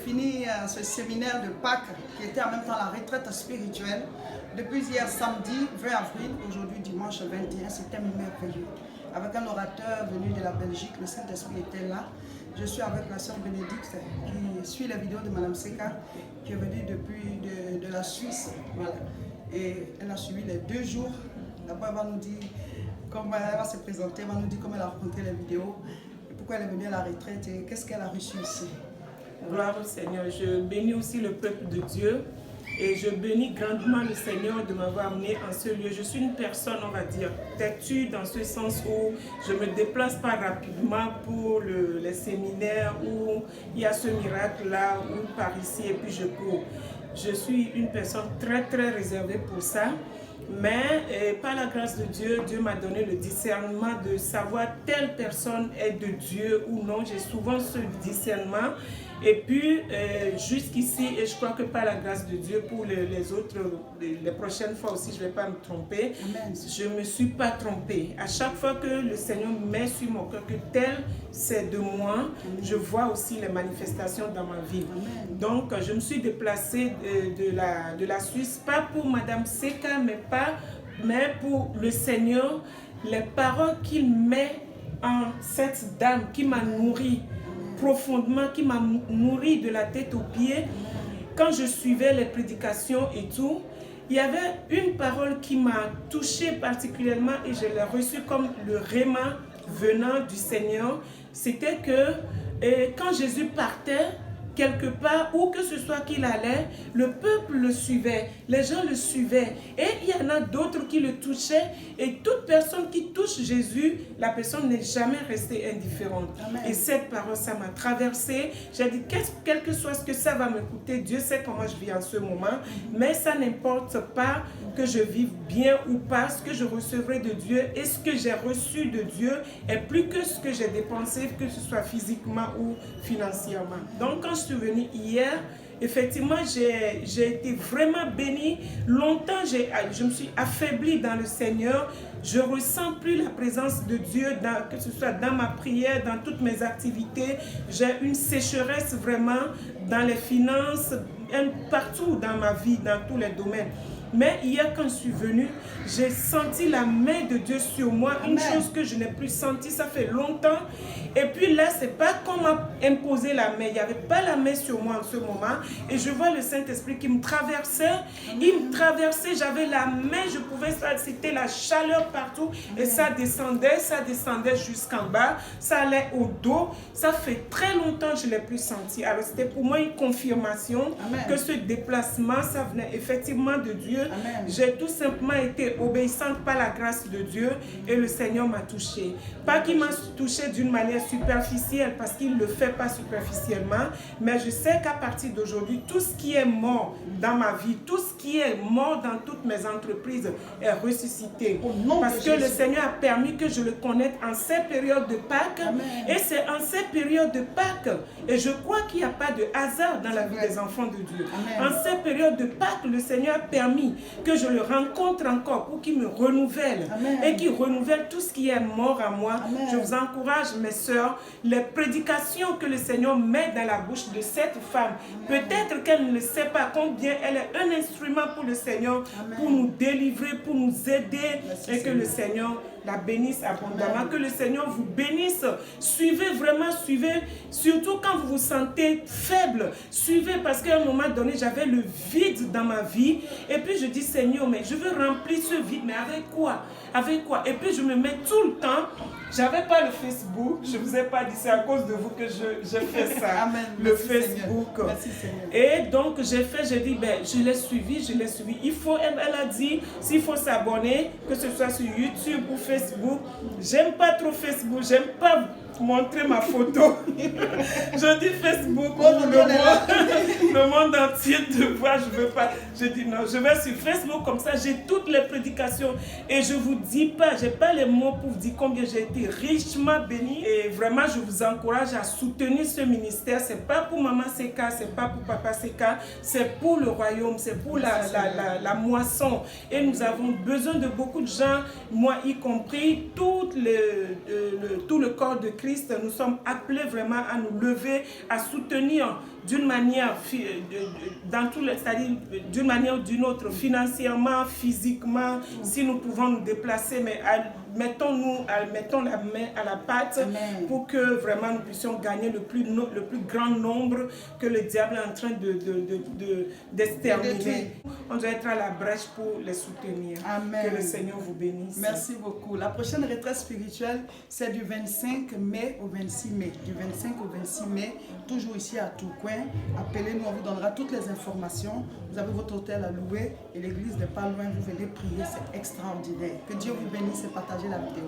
fini ce séminaire de Pâques qui était en même temps la retraite spirituelle. Depuis hier samedi 20 avril, aujourd'hui dimanche 21, c'était merveilleux. Avec un orateur venu de la Belgique, le Saint-Esprit était là. Je suis avec la sœur Bénédicte qui suit les vidéos de Madame Seka, qui est venue depuis de la Suisse. Voilà. Et elle a suivi les 2 jours. D'abord, elle va nous dire comment elle va se présenter, elle va nous dire comment elle a rencontré les vidéos, et pourquoi elle est venue à la retraite et qu'est-ce qu'elle a reçu ici. Gloire au Seigneur. Je bénis aussi le peuple de Dieu et je bénis grandement le Seigneur de m'avoir amené en ce lieu. Je suis une personne, on va dire, têtue dans ce sens où je ne me déplace pas rapidement pour les séminaires où il y a ce miracle-là, ou par ici et puis je cours. Je suis une personne très réservée pour ça. Mais par la grâce de Dieu, Dieu m'a donné le discernement de savoir telle personne est de Dieu ou non. J'ai souvent ce discernement. Et puis, jusqu'ici, et je crois que par la grâce de Dieu, pour les autres, les prochaines fois aussi, je ne vais pas me tromper. Amen. Je ne me suis pas trompée. À chaque fois que le Seigneur met sur mon cœur que tel, c'est de moi, amen, je vois aussi les manifestations dans ma vie. Amen. Donc, je me suis déplacée de la Suisse, pas pour Madame Seka, mais pour le Seigneur, les paroles qu'il met en cette dame qui m'a nourrie profondément, qui m'a nourri de la tête aux pieds. Quand je suivais les prédications et tout, il y avait une parole qui m'a touchée particulièrement et je l'ai reçue comme le réma venant du Seigneur. C'était que quand Jésus partait quelque part, où que ce soit qu'il allait, le peuple le suivait, les gens le suivaient. Et il y en a d'autres qui le touchaient. Et toute personne qui touche Jésus, la personne n'est jamais restée indifférente. Amen. Et cette parole, ça m'a traversée. J'ai dit, quel que soit ce que ça va me coûter, Dieu sait comment je vis en ce moment. Mais ça n'importe pas que je vive bien ou pas. Ce que je recevrai de Dieu et ce que j'ai reçu de Dieu est plus que ce que j'ai dépensé, que ce soit physiquement ou financièrement. Donc, quand je suis venue hier, effectivement, j'ai été vraiment bénie. Longtemps, je me suis affaiblie dans le Seigneur. Je ne ressens plus la présence de Dieu, que ce soit dans ma prière, dans toutes mes activités. J'ai une sécheresse vraiment dans les finances, partout dans ma vie, dans tous les domaines. Mais hier, quand je suis venue, j'ai senti la main de Dieu sur moi. Amen. Une chose que je n'ai plus sentie, ça fait longtemps. Et puis là, ce n'est pas qu'on m'a imposé la main. Il n'y avait pas la main sur moi en ce moment. Et je vois le Saint-Esprit qui me traversait. Amen. Il me traversait, j'avais la main, je pouvais, c'était la chaleur partout. Amen. Et ça descendait jusqu'en bas. Ça allait au dos. Ça fait très longtemps que je ne l'ai plus senti. Alors c'était pour moi une confirmation. Amen. Que ce déplacement, ça venait effectivement de Dieu. J'ai tout simplement été obéissante par la grâce de Dieu et le Seigneur m'a touchée. Pas qu'il m'a touchée d'une manière superficielle parce qu'il ne le fait pas superficiellement, mais je sais qu'à partir d'aujourd'hui, tout ce qui est mort dans ma vie, tout ce qui est mort dans toutes mes entreprises est ressuscité. Parce que le Seigneur a permis que je le connaisse en ces périodes de Pâques. Amen. Et c'est en ces périodes de Pâques, et je crois qu'il n'y a pas de hasard dans la vie des enfants de Dieu. Amen. En ces périodes de Pâques, le Seigneur a permis que je le rencontre encore pour qu'il me renouvelle. Amen. Et qu'il renouvelle tout ce qui est mort à moi. Amen. Je vous encourage, mes sœurs, les prédications que le Seigneur met dans la bouche de cette femme, peut-être qu'elle ne sait pas combien elle est un instrument pour le Seigneur. Amen. Pour nous délivrer, pour nous aider. Merci, et que le Seigneur la bénisse abondamment. Amen. Que le Seigneur vous bénisse. Suivez vraiment, suivez. Surtout quand vous vous sentez faible. Suivez parce qu'à un moment donné, j'avais le vide dans ma vie. Et puis je dis, Seigneur, mais je veux remplir ce vide. Mais avec quoi? Avec quoi? Et puis je me mets tout le temps. J'avais pas le Facebook. Je vous ai pas dit, c'est à cause de vous que je fais ça. Amen. Le merci Facebook. Seigneur. Merci Seigneur. Et donc j'ai dit, ben, je l'ai suivi. Il faut, elle a dit, s'il faut s'abonner, que ce soit sur YouTube ou Facebook. J'aime pas trop Facebook. J'aime pas montrer ma photo. Je dis Facebook pour le monde entier de voir, je veux pas. Je dis non, je vais sur Facebook comme ça, j'ai toutes les prédications et je vous dis pas, j'ai pas les mots pour vous dire combien j'ai été richement bénie et vraiment je vous encourage à soutenir ce ministère. C'est pas pour Maman Seka, c'est pas pour Papa Seka, c'est pour le royaume, c'est pour la moisson et nous avons besoin de beaucoup de gens, moi y compris, tout le corps de Christ. Nous sommes appelés vraiment à nous lever, à soutenir d'une manière, c'est-à-dire d'une manière ou d'une autre, financièrement, physiquement, si nous pouvons nous déplacer, mais mettons la main à la pâte. Amen. Pour que vraiment nous puissions gagner le plus grand nombre que le diable est en train d'exterminer. On doit être à la brèche pour les soutenir. Amen. Que le Seigneur vous bénisse. Merci beaucoup. La prochaine retraite spirituelle, c'est du 25 mai au 26 mai. Du 25 au 26 mai, toujours ici à Tourcoing. Appelez-nous, on vous donnera toutes les informations. Vous avez votre hôtel à louer et l'église n'est pas loin. Vous venez prier, c'est extraordinaire. Que Dieu vous bénisse et partagez la vidéo.